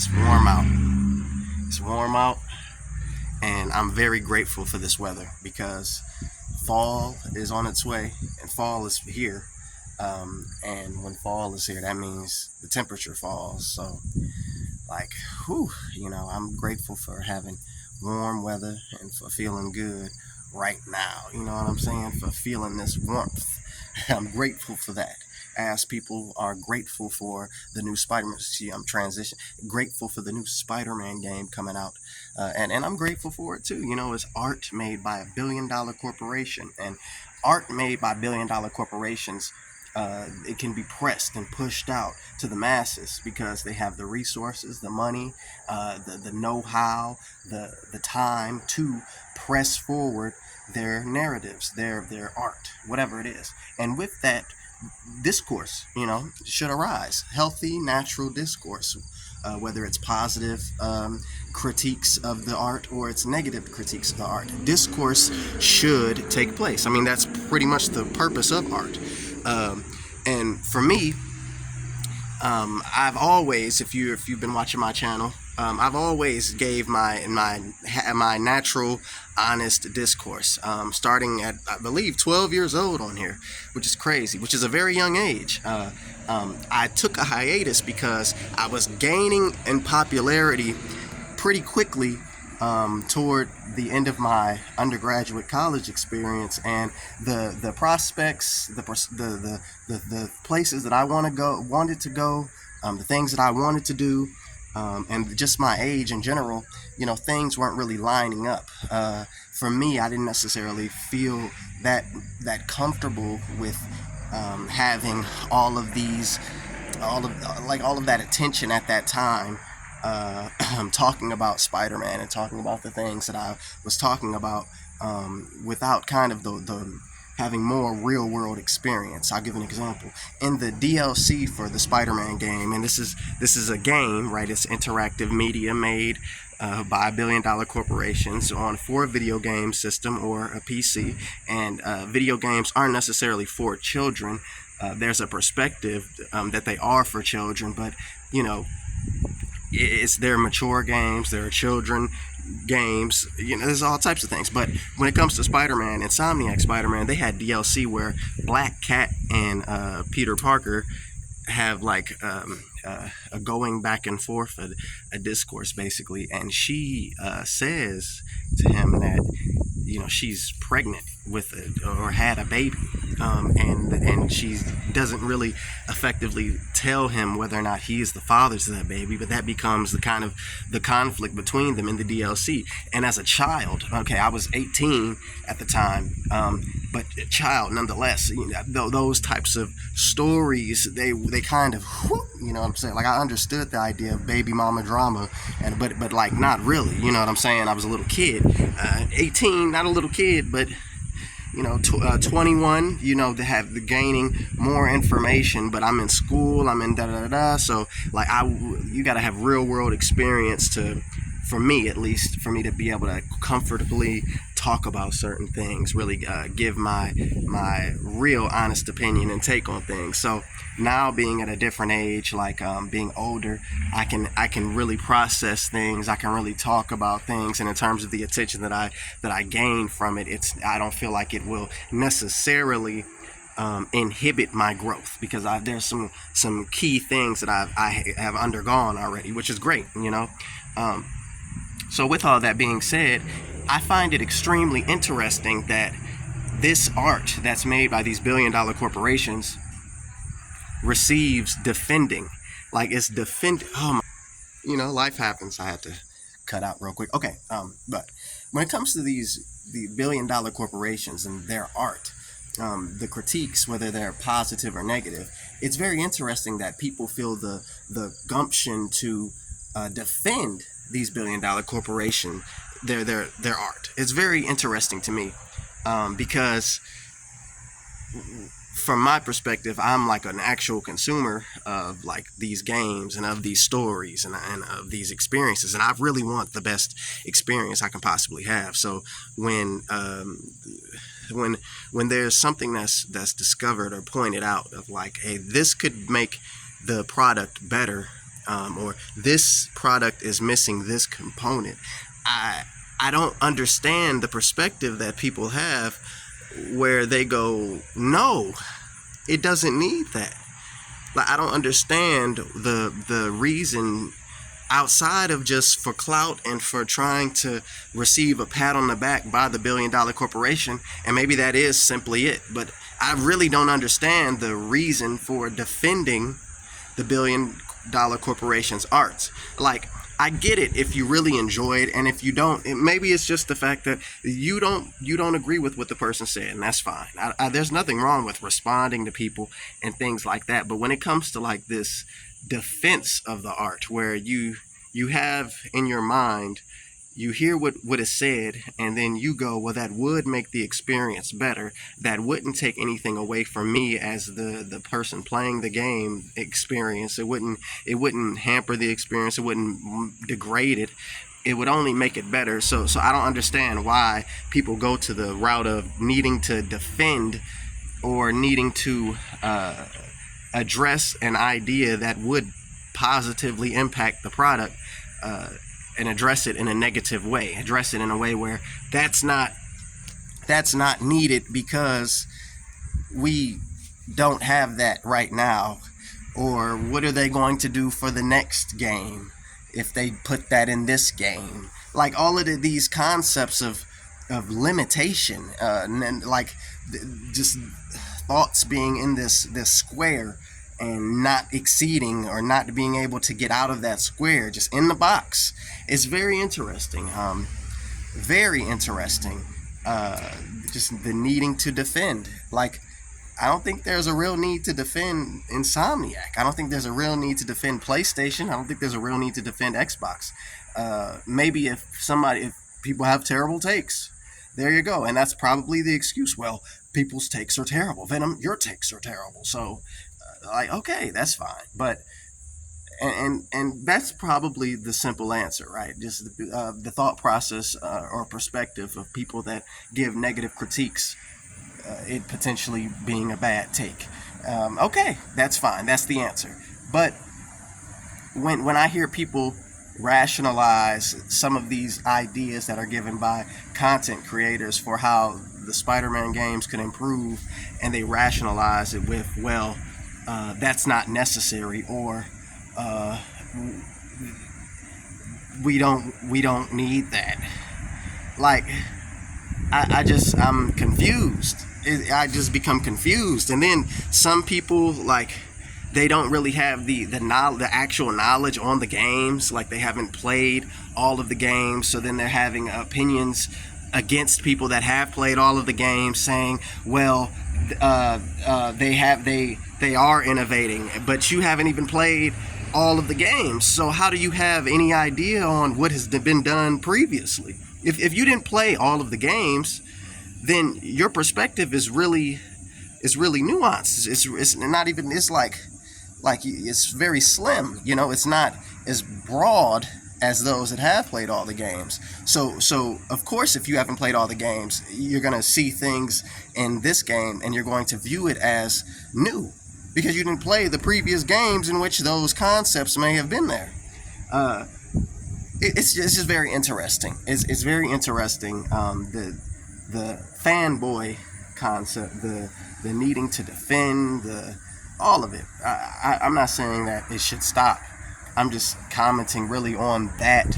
It's warm out. It's warm out, and I'm very grateful for this weather because fall is on its way, and fall is here. And when fall is here, that means the temperature falls. So, like, whew, I'm grateful for having warm weather and for feeling good right now. You know what I'm saying? For feeling this warmth. I'm grateful for that. As people are grateful for the new Spider-Man, see, I'm transition. Grateful for the new Spider-Man game coming out, and I'm grateful for it too. It's art made by a billion-dollar corporation, and art made by billion-dollar corporations. It can be pressed and pushed out to the masses because they have the resources, the money, the know-how, the time to press forward their narratives, their art, whatever it is. And with that, discourse, should arise. Healthy, natural discourse, whether it's positive critiques of the art or it's negative critiques of the art. Discourse should take place. I mean, that's pretty much the purpose of art. And for me, I've always, if you've been watching my channel, I've always gave my natural, honest discourse, starting at, I believe, 12 years old on here, which is crazy, which is a very young age. I took a hiatus because I was gaining in popularity pretty quickly toward the end of my undergraduate college experience, and the prospects, the places that I wanted to go, the things that I wanted to do, and just my age in general, things weren't really lining up. For me, I didn't necessarily feel that comfortable with having all of that attention at that time. Talking about Spider-Man and talking about the things that I was talking about, without kind of the having more real-world experience. I'll give an example. In the DLC for the Spider-Man game, and this is a game, right? It's interactive media made by billion-dollar corporations for a video game system or a PC, and video games aren't necessarily for children. There's a perspective that they are for children, but they're mature games, there are children games, there's all types of things. But when it comes to Spider-Man, Insomniac Spider-Man, they had DLC where Black Cat and Peter Parker have like a going back and forth, a discourse basically, and she says to him that she's pregnant with or had a baby, and she doesn't really effectively tell him whether or not he is the father to that baby, but that becomes the kind of the conflict between them in the DLC. And as a child, okay, I was 18 at the time, but a child nonetheless, those types of stories, they kind of, what I'm saying, like I understood the idea of baby mama drama, but like not really, what I'm saying. I was a little kid, 18, not a little kid, but 21, to have the gaining more information, but I'm in school, I'm in da-da-da-da, so like you got to have real world experience for me at least, for me to be able to comfortably talk about certain things, really give my real honest opinion and take on things. So now being at a different age, like being older, I can really process things. I can really talk about things, and in terms of the attention that I gain from it, I don't feel like it will necessarily inhibit my growth, because there's some key things that I have undergone already, which is great, So with all that being said, I find it extremely interesting that this art that's made by these billion-dollar corporations receives defending. Like, it's defended. Oh my, life happens. I had to cut out real quick. Okay, but when it comes to the billion-dollar corporations and their art, the critiques, whether they're positive or negative, it's very interesting that people feel the gumption to defend these billion-dollar corporation, their art. It's very interesting to me, because from my perspective, I'm like an actual consumer of like these games and of these stories and of these experiences, and I really want the best experience I can possibly have. So when there's something that's discovered or pointed out of like, hey, this could make the product better, or this product is missing this component. I don't understand the perspective that people have where they go, no, it doesn't need that. Like, I don't understand the reason outside of just for clout and for trying to receive a pat on the back by the billion-dollar corporation, and maybe that is simply it. But I really don't understand the reason for defending the billion-dollar corporation's arts. Like, I get it if you really enjoy it, and if you don't, maybe it's just the fact that you don't agree with what the person said, and that's fine. There's nothing wrong with responding to people and things like that. But when it comes to like this defense of the art, where you have in your mind, you hear what is said, and then you go, well, that would make the experience better. That wouldn't take anything away from me as the person playing the game experience. It wouldn't hamper the experience. It wouldn't degrade it. It would only make it better. So I don't understand why people go to the route of needing to defend or needing to address an idea that would positively impact the product, and address it in a negative way, address it in a way where that's not needed because we don't have that right now. Or what are they going to do for the next game if they put that in this game? Like, all of these concepts of limitation, and like just thoughts being in this square and not exceeding or not being able to get out of that square, just in the box. It's very interesting. Very interesting. Just the needing to defend. Like, I don't think there's a real need to defend Insomniac. I don't think there's a real need to defend PlayStation. I don't think there's a real need to defend Xbox. Maybe if people have terrible takes, there you go. And that's probably the excuse. Well, people's takes are terrible. Venom, your takes are terrible. So, like, okay, that's fine. But and that's probably the simple answer, right? Just the thought process or perspective of people that give negative critiques, it potentially being a bad take. Okay, that's fine. That's the answer. But when I hear people rationalize some of these ideas that are given by content creators for how the Spider-Man games could improve, and they rationalize it with, well, that's not necessary, or we don't need that. Like, I'm confused. I just become confused. And then some people, like, they don't really have the actual knowledge on the games. Like, they haven't played all of the games, so then they're having opinions against people that have played all of the games, saying, well, they are innovating, but you haven't even played all of the games. So how do you have any idea on what has been done previously? If you didn't play all of the games, then your perspective is really nuanced. It's not even, it's like it's very slim. You know, it's not as broad as those that have played all the games. So of course, if you haven't played all the games, you're going to see things in this game and you're going to view it as new because you didn't play the previous games in which those concepts may have been there. It's just very interesting. It's very interesting. The fanboy concept, the needing to defend, all of it. I'm not saying that it should stop. I'm just commenting really on that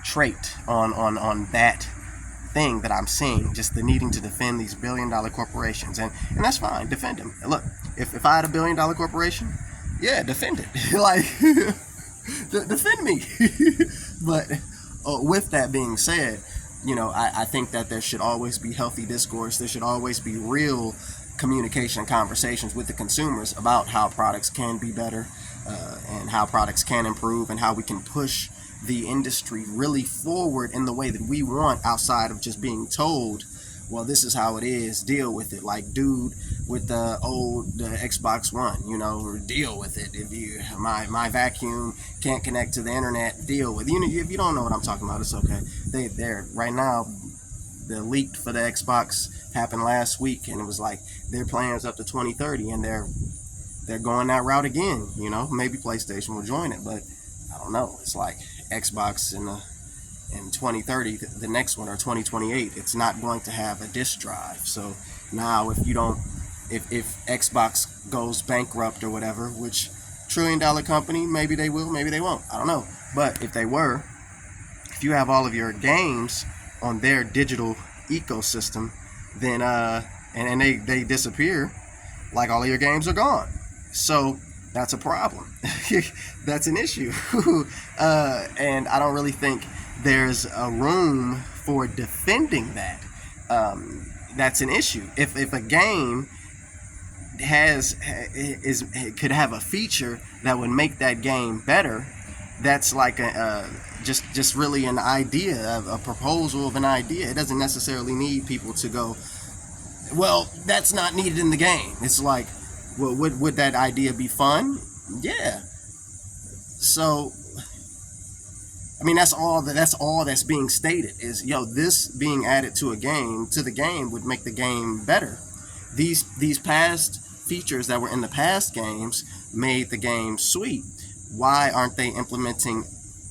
trait, on that thing that I'm seeing, just the needing to defend these billion-dollar corporations. And that's fine, defend them. Look, if I had a billion-dollar corporation, yeah, defend it. Like, defend me. But with that being said, you know, I think that there should always be healthy discourse. There should always be real communication and conversations with the consumers about how products can be better, and how products can improve, and how we can push the industry really forward in the way that we want, outside of just being told, well, this is how it is, deal with it. Like, dude with the Xbox One, you know, or deal with it. If you my vacuum can't connect to the internet, deal with it. You know, if you don't know what I'm talking about, it's okay. They're right now, the leak for the Xbox happened last week, and it was like their plans up to 2030, and they're they're going that route again. You know, maybe PlayStation will join it, but I don't know. It's like Xbox in 2030, the next one, or 2028, it's not going to have a disk drive. So now if Xbox goes bankrupt or whatever, which $1 trillion company, maybe they will, maybe they won't, I don't know. But if they were, if you have all of your games on their digital ecosystem, then and they disappear, like all of your games are gone. So that's a problem. That's an issue. And I don't really think there's a room for defending that. That's an issue. If a game could have a feature that would make that game better, that's like just really an idea, a proposal of an idea. It doesn't necessarily need people to go, well, that's not needed in the game. It's like, well, would that idea be fun? Yeah. So, I mean, that's all that's being stated is, this being added to the game would make the game better. These past features that were in the past games made the game sweet. Why aren't they implementing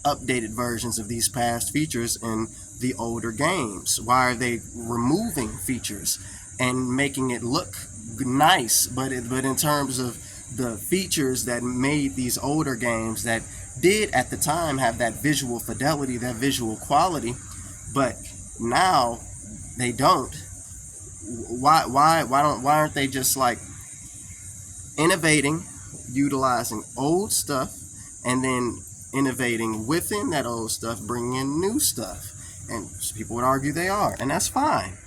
updated versions of these past features in the older games? Why are they removing features and making it look nice, but in terms of the features that made these older games that did at the time have that visual fidelity, that visual quality, but now they don't? Why aren't they just like innovating, utilizing old stuff, and then innovating within that old stuff, bringing in new stuff? And people would argue they are, and that's fine.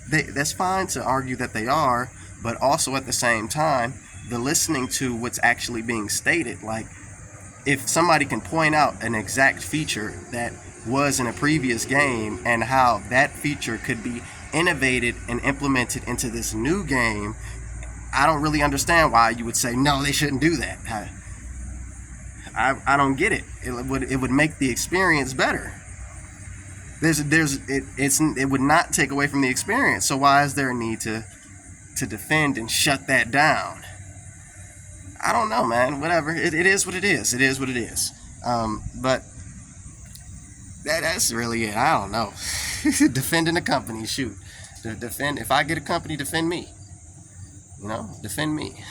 That's fine to argue that they are, but also at the same time, the listening to what's actually being stated. Like, if somebody can point out an exact feature that was in a previous game and how that feature could be innovated and implemented into this new game, I don't really understand why you would say, no, they shouldn't do that. I don't get it. It would make the experience better. It would not take away from the experience. So why is there a need to defend and shut that down? I don't know, man. Whatever. It is what it is. It is what it is. But that's really it. I don't know. Defending a company, shoot. Defend. If I get a company, defend me. Defend me.